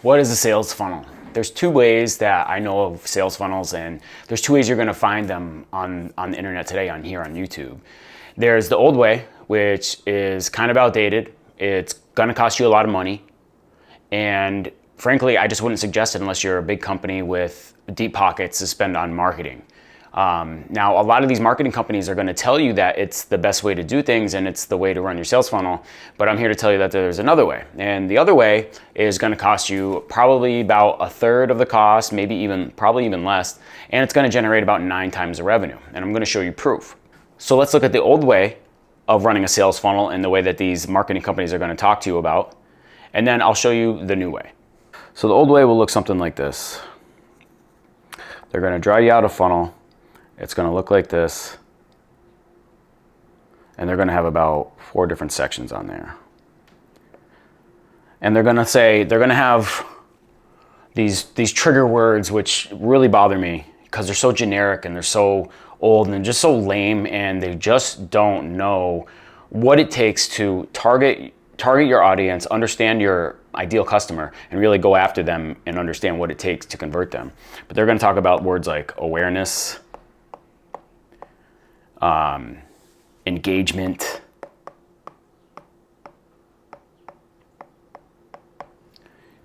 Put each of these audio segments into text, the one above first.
What is a sales funnel? There's two ways that I know of sales funnels, and there's two ways you're going to find them on the internet today here on YouTube. There's the old way, which is kind of outdated. It's going to cost you a lot of money. And frankly, I just wouldn't suggest it unless you're a big company with deep pockets to spend on marketing. Now, a lot of these marketing companies are going to tell you that it's the best way to do things and it's the way to run your sales funnel, but I'm here to tell you that there's another way. And the other way is going to cost you probably about a third of the cost, probably even less, and it's going to generate about 9 times the revenue. And I'm going to show you proof. So let's look at the old way of running a sales funnel and the way that these marketing companies are going to talk to you about, and then I'll show you the new way. So the old way will look something like this. They're going to draw you out a funnel. It's going to look like this, and they're going to have about 4 different sections on there. And they're going to have these trigger words which really bother me because they're so generic and they're so old and they're just so lame, and they just don't know what it takes to target your audience, understand your ideal customer, and really go after them and understand what it takes to convert them. But they're going to talk about words like awareness, engagement,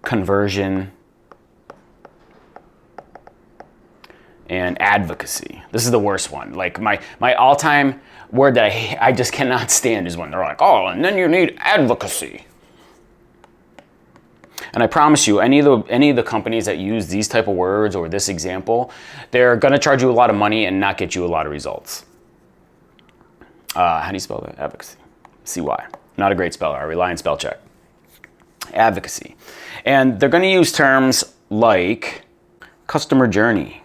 conversion, and advocacy. This is the worst one. Like my all-time word that I just cannot stand is when they're like, oh, and then you need advocacy. And I promise you, any of the companies that use these type of words or this example, they're going to charge you a lot of money and not get you a lot of results. How do you spell that? Advocacy. C-Y. Not a great speller. I rely on spell check. Advocacy. And they're going to use terms like customer journey.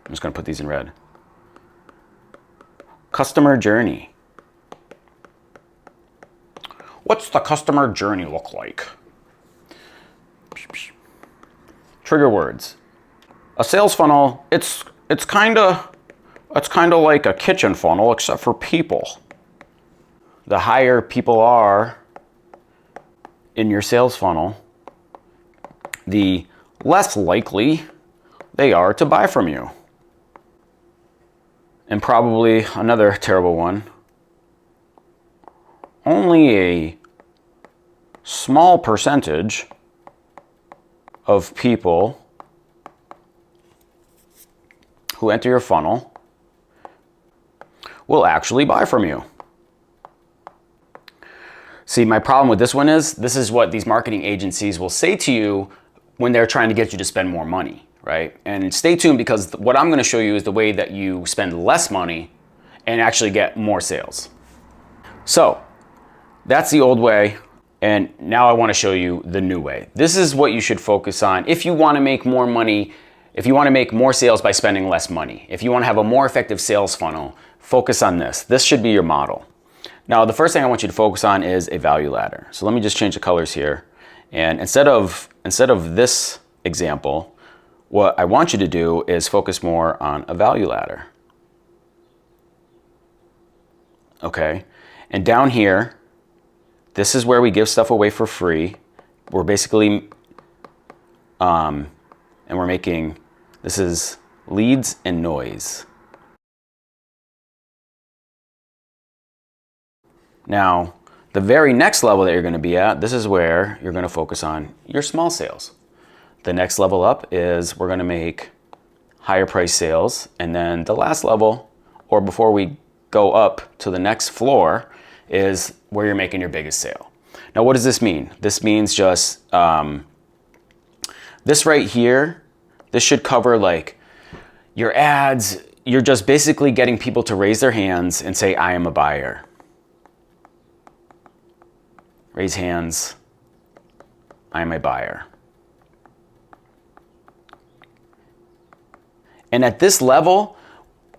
I'm just going to put these in red. Customer journey. What's the customer journey look like? Trigger words. A sales funnel, it's kind of like a kitchen funnel except for people. The higher people are in your sales funnel, the less likely they are to buy from you. And probably another terrible one. Only a small percentage of people who enter your funnel will actually buy from you. See, my problem with this one is, this is what these marketing agencies will say to you when they're trying to get you to spend more money, right? And stay tuned, because what I'm going to show you is the way that you spend less money and actually get more sales. So that's the old way. And now I want to show you the new way. This is what you should focus on if you want to make more money, if you want to make more sales by spending less money. If you want to have a more effective sales funnel, focus on this. This should be your model. Now, the first thing I want you to focus on is a value ladder. So let me just change the colors here. And instead of this example, what I want you to do is focus more on a value ladder. Okay. And down here, this is where we give stuff away for free. We're basically, and we're making, this is leads and noise. Now, the very next level that you're going to be at, this is where you're going to focus on your small sales. The next level up is we're going to make higher price sales. And then the last level, or before we go up to the next floor, is where you're making your biggest sale. Now, what does this mean? This means just this right here. This should cover like your ads. You're just basically getting people to raise their hands and say, I am a buyer. Raise hands. I am a buyer. And at this level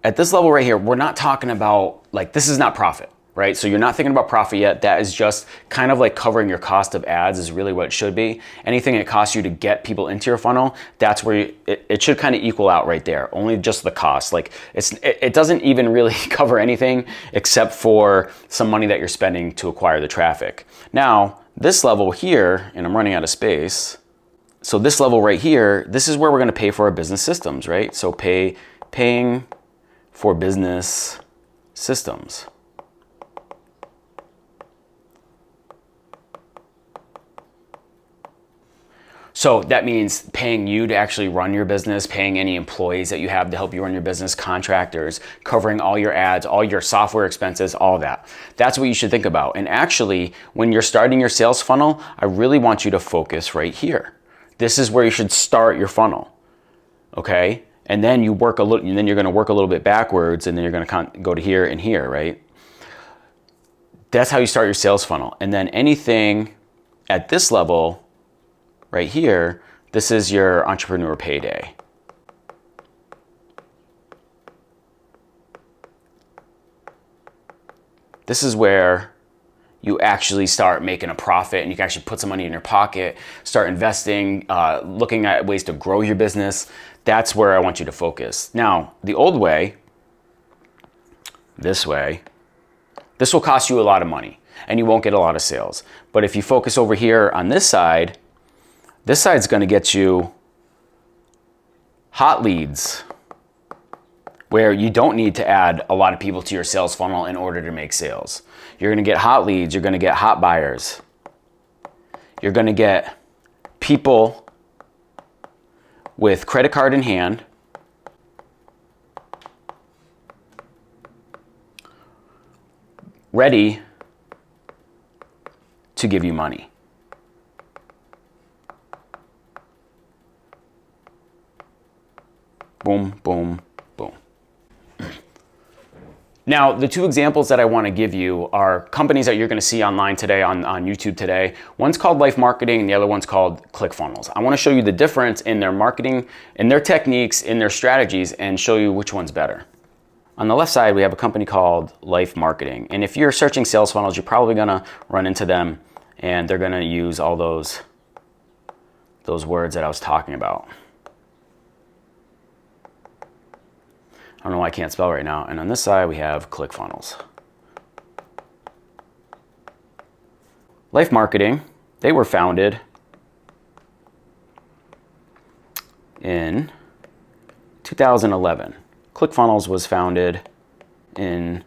right here, we're not talking about, like, this is not profit, right? So you're not thinking about profit yet. That is just kind of like covering your cost of ads is really what it should be. Anything it costs you to get people into your funnel, that's where it should kind of equal out right there. Only just the cost. Like it doesn't even really cover anything except for some money that you're spending to acquire the traffic. Now, this level here, and I'm running out of space, So this level right here, this is where we're going to pay for our business systems, right? So paying for business systems. So that means paying you to actually run your business, paying any employees that you have to help you run your business, contractors, covering all your ads, all your software expenses, all that. That's what you should think about. And actually, when you're starting your sales funnel, I really want you to focus right here. This is where you should start your funnel, okay? And then you work a little, and then you're gonna work a little bit backwards, and then you're gonna go to here and here, right? That's how you start your sales funnel. And then anything at this level, right here, this is your entrepreneur payday. This is where you actually start making a profit and you can actually put some money in your pocket, start investing, looking at ways to grow your business. That's where I want you to focus. Now, the old way, this way, this will cost you a lot of money and you won't get a lot of sales. But if you focus over here on this side's going to get you hot leads where you don't need to add a lot of people to your sales funnel in order to make sales. You're going to get hot leads. You're going to get hot buyers. You're going to get people with credit card in hand, ready to give you money. Boom, boom, boom. Now, the two examples that I want to give you are companies that you're going to see online today, on YouTube today. One's called Life Marketing and the other one's called ClickFunnels. I want to show you the difference in their marketing, in their techniques, in their strategies, and show you which one's better. On the left side, we have a company called Life Marketing. And if you're searching sales funnels, you're probably going to run into them and they're going to use all those words that I was talking about. I don't know why I can't spell right now. And on this side, we have ClickFunnels. Life Marketing, they were founded in 2011. ClickFunnels was founded in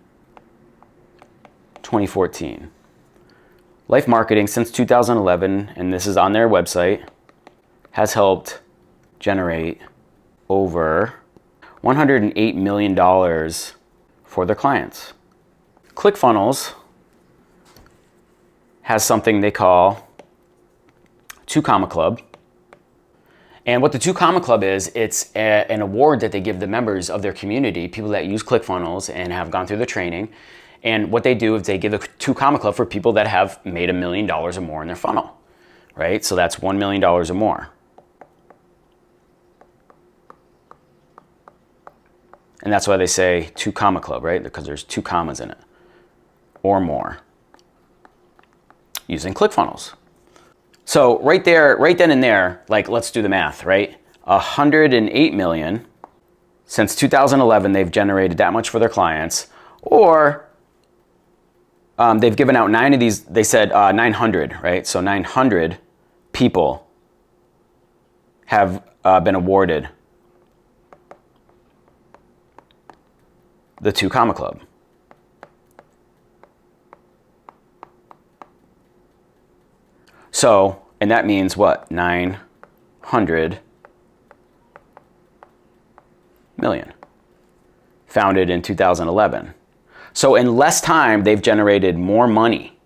2014. Life Marketing, since 2011, and this is on their website, has helped generate over $108 million for their clients. ClickFunnels has something they call Two Comma Club. And what the Two Comma Club is, it's an award that they give the members of their community, people that use ClickFunnels and have gone through the training. And what they do is they give a Two Comma Club for people that have made $1 million or more in their funnel, right? So that's $1 million or more. And that's why they say Two Comma Club, right? Because there's 2 commas in it or more using ClickFunnels. So right there, right then and there, like let's do the math, right? 108 million. Since 2011, they've generated that much for their clients, or they've given out 9 of these, they said 900, right? So 900 people have been awarded the Two Comma Club. So, and that means what? 900 million. Founded in 2011. So in less time, they've generated more money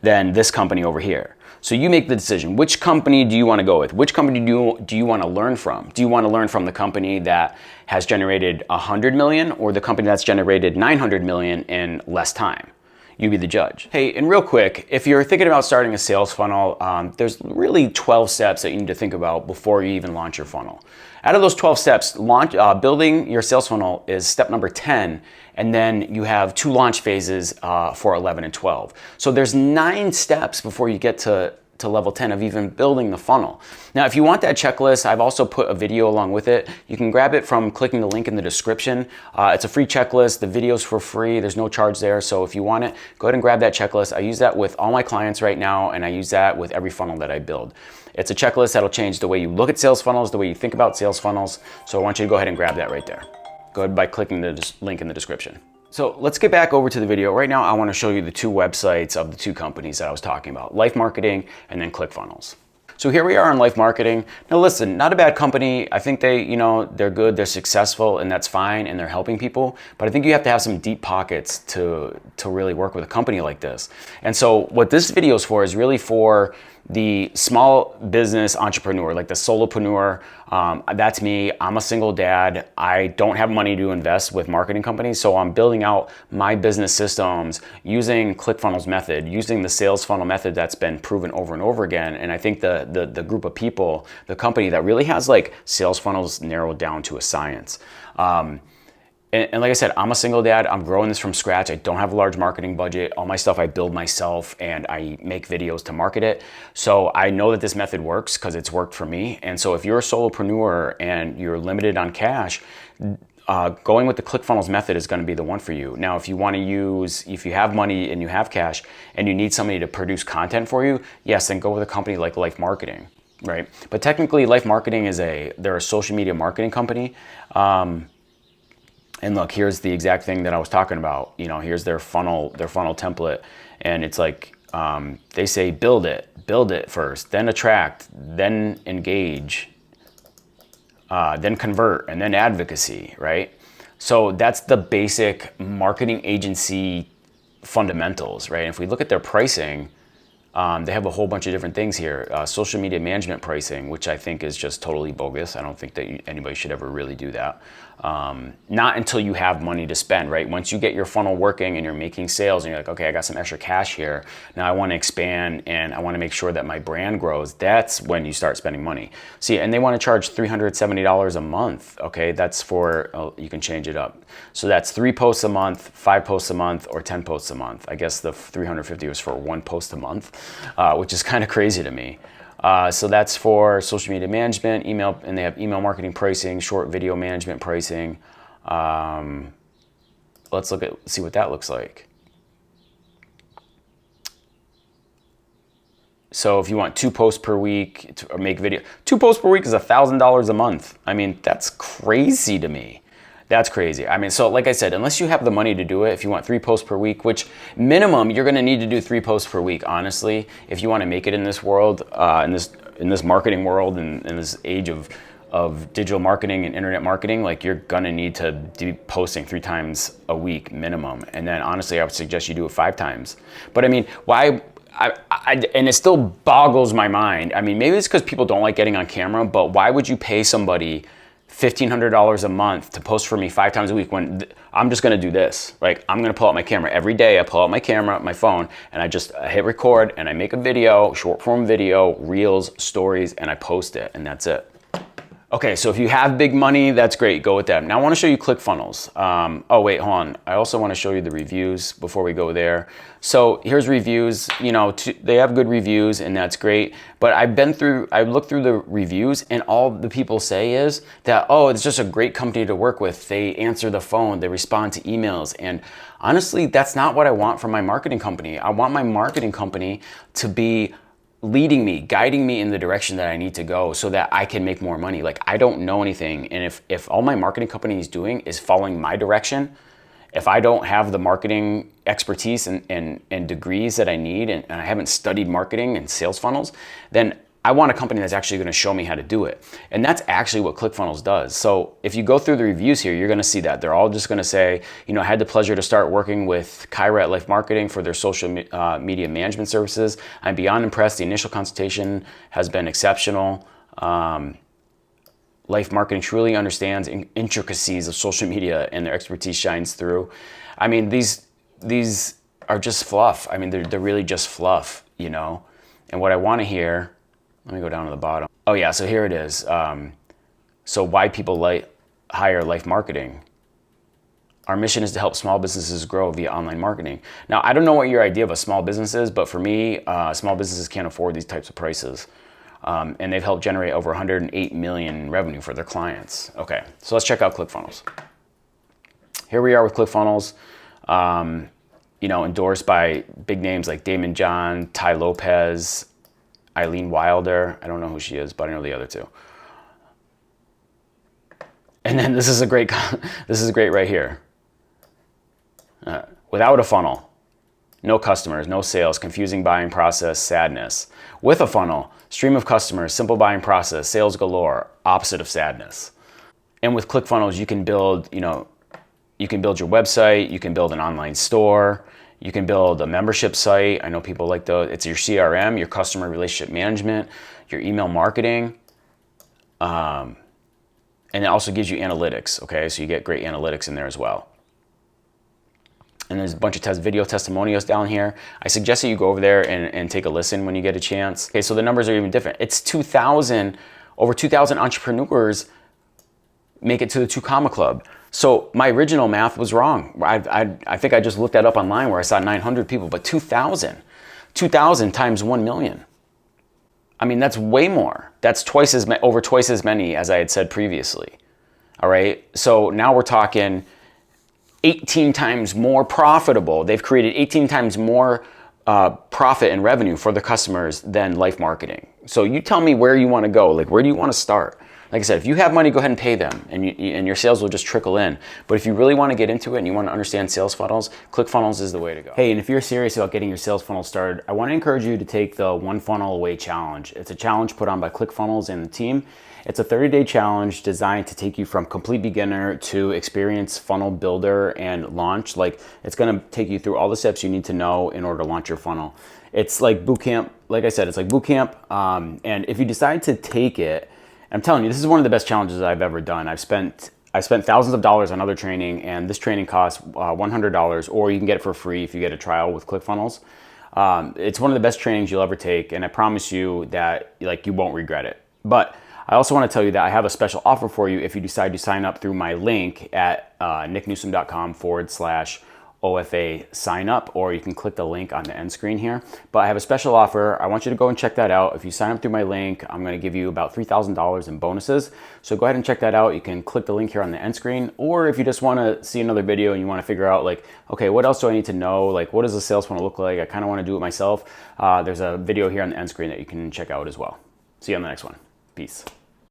than this company over here. So you make the decision. Which company do you want to go with? Which company do you want to learn from? Do you want to learn from the company that has generated 100 million or the company that's generated 900 million in less time? You be the judge. Hey, and real quick, if you're thinking about starting a sales funnel, there's really 12 steps that you need to think about before you even launch your funnel. Out of those 12 steps, building your sales funnel is step number 10, and then you have 2 launch phases for 11 and 12. So there's 9 steps before you get to to level 10 of even building the funnel. Now, if you want that checklist, I've also put a video along with it. You can grab it from clicking the link in the description. It's a free checklist. The video's for free. There's no charge there. So if you want it, go ahead and grab that checklist. I use that with all my clients right now, and I use that with every funnel that I build. It's a checklist that'll change the way you look at sales funnels, the way you think about sales funnels. So I want you to go ahead and grab that right there. Go ahead by clicking the link in the description. So let's get back over to the video. Right now, I want to show you the two websites of the two companies that I was talking about, Life Marketing and then ClickFunnels. So here we are on Life Marketing. Now listen, not a bad company. I think they're good, they're successful, and that's fine, and they're helping people. But I think you have to have some deep pockets to really work with a company like this. And so what this video is for is really for the small business entrepreneur, like the solopreneur. That's me. I'm a single dad. I don't have money to invest with marketing companies, so I'm building out my business systems using ClickFunnels method, using the sales funnel method that's been proven over and over again. And I think the group of people, the company that really has like sales funnels narrowed down to a science. And like I said, I'm a single dad. I'm growing this from scratch. I don't have a large marketing budget. All my stuff I build myself, and I make videos to market it. So I know that this method works because it's worked for me. And so if you're a solopreneur and you're limited on cash, going with the ClickFunnels method is going to be the one for you. Now, if you have money and you have cash and you need somebody to produce content for you, yes, then go with a company like Life Marketing, right? But technically, Life Marketing they're a social media marketing company. And look, here's the exact thing that I was talking about. Here's their funnel template. And it's like, they say, build it first, then attract, then engage, then convert, and then advocacy, right? So that's the basic marketing agency fundamentals, right? And if we look at their pricing, they have a whole bunch of different things here. Social media management pricing, which I think is just totally bogus. I don't think that anybody should ever really do that. Not until you have money to spend, right? Once you get your funnel working and you're making sales and you're like, okay, I got some extra cash here. Now I want to expand and I want to make sure that my brand grows. That's when you start spending money. See, and they want to charge $370 a month. Okay, that's for, you can change it up. So that's 3 posts a month, 5 posts a month, or 10 posts a month. I guess the 350 was for 1 post a month, which is kind of crazy to me. So that's for social media management, email, and they have email marketing pricing, short video management pricing. Let's see what that looks like. So if you want 2 posts per week or make video, 2 posts per week is $1,000 a month. I mean, that's crazy to me. That's crazy. I mean, so like I said, unless you have the money to do it, if you want 3 posts per week, which minimum you're going to need to do 3 posts per week, honestly, if you want to make it in this world, in this marketing world, and in this age of digital marketing and internet marketing, like you're going to need to be posting 3 times a week minimum. And then honestly, I would suggest you do it 5 times. But I mean, why? And it still boggles my mind. I mean, maybe it's because people don't like getting on camera, but why would you pay somebody $1,500 a month to post for me 5 times a week when I'm just gonna do this? Like, I'm gonna pull out my camera every day. I pull out my camera, my phone, and I just hit record and I make a video, short form video, reels, stories, and I post it, and that's it. Okay, so if you have big money, that's great, go with that. Now I wanna show you ClickFunnels. Oh wait, hold on. I also wanna show you the reviews before we go there. So here's reviews, they have good reviews and that's great, but I looked through the reviews and all the people say is that, oh, it's just a great company to work with. They answer the phone, they respond to emails. And honestly, that's not what I want from my marketing company. I want my marketing company to be leading me, guiding me in the direction that I need to go so that I can make more money. Like, I don't know anything. And if all my marketing company is doing is following my direction, if I don't have the marketing expertise and degrees that I need, and I haven't studied marketing and sales funnels, then I want a company that's actually going to show me how to do it. And that's actually what ClickFunnels does. So if you go through the reviews here, you're going to see that they're all just going to say, I had the pleasure to start working with Kyra at Life Marketing for their social media management services. I'm beyond impressed. The initial consultation has been exceptional. Life Marketing truly understands intricacies of social media and their expertise shines through. I mean, these are just fluff. I mean, they're really just fluff, And what I want to hear, let me go down to the bottom. Oh yeah, so here it is. So why people hire Life Marketing. Our mission is to help small businesses grow via online marketing. Now, I don't know what your idea of a small business is, but for me, small businesses can't afford these types of prices. And they've helped generate over 108 million in revenue for their clients. Okay, so let's check out ClickFunnels. Here we are with ClickFunnels, endorsed by big names like Damon John, Ty Lopez, Eileen Wilder. I don't know who she is, but I know the other two. And then this is great right here. Without a funnel, no customers, no sales, confusing buying process, sadness. With a funnel, stream of customers, simple buying process, sales galore, opposite of sadness. And with ClickFunnels, you can build your website, you can build an online store, you can build a membership site. I know people like those. It's your CRM, your customer relationship management, your email marketing. And it also gives you analytics, okay? So you get great analytics in there as well. And there's a bunch of video testimonials down here. I suggest that you go over there and take a listen when you get a chance. Okay, so the numbers are even different. It's over 2,000 entrepreneurs make it to the 2 Comma Club. So my original math was wrong. I think I just looked that up online where I saw 900 people, but 2,000 times 1 million. I mean, that's way more. That's over twice as many as I had said previously. All right, so now we're talking 18 times more profitable. They've created 18 times more profit and revenue for the customers than Life Marketing. So you tell me where you want to go. Like, where do you want to start? Like I said, if you have money, go ahead and pay them, and your sales will just trickle in. But if you really want to get into it and you want to understand sales funnels, ClickFunnels is the way to go. Hey, and if you're serious about getting your sales funnel started, I want to encourage you to take the One Funnel Away Challenge. It's a challenge put on by ClickFunnels and the team. It's a 30-day challenge designed to take you from complete beginner to experienced funnel builder and launch. Like, it's going to take you through all the steps you need to know in order to launch your funnel. It's like boot camp. Like I said, it's like boot camp. And if you decide to take it, I'm telling you, this is one of the best challenges I've ever done. I've spent thousands of dollars on other training, and this training costs $100, or you can get it for free if you get a trial with ClickFunnels. It's one of the best trainings you'll ever take, and I promise you that you won't regret it. But I also want to tell you that I have a special offer for you if you decide to sign up through my link at nicknewsom.com/OFA sign up, or you can click the link on the end screen here. But I have a special offer. I want you to go and check that out. If you sign up through my link, I'm going to give you about $3,000 in bonuses. So go ahead and check that out. You can click the link here on the end screen, or if you just want to see another video and you want to figure out okay, what else do I need to know? What does a sales funnel look like? I kind of want to do it myself. There's a video here on the end screen that you can check out as well. See you on the next one. Peace.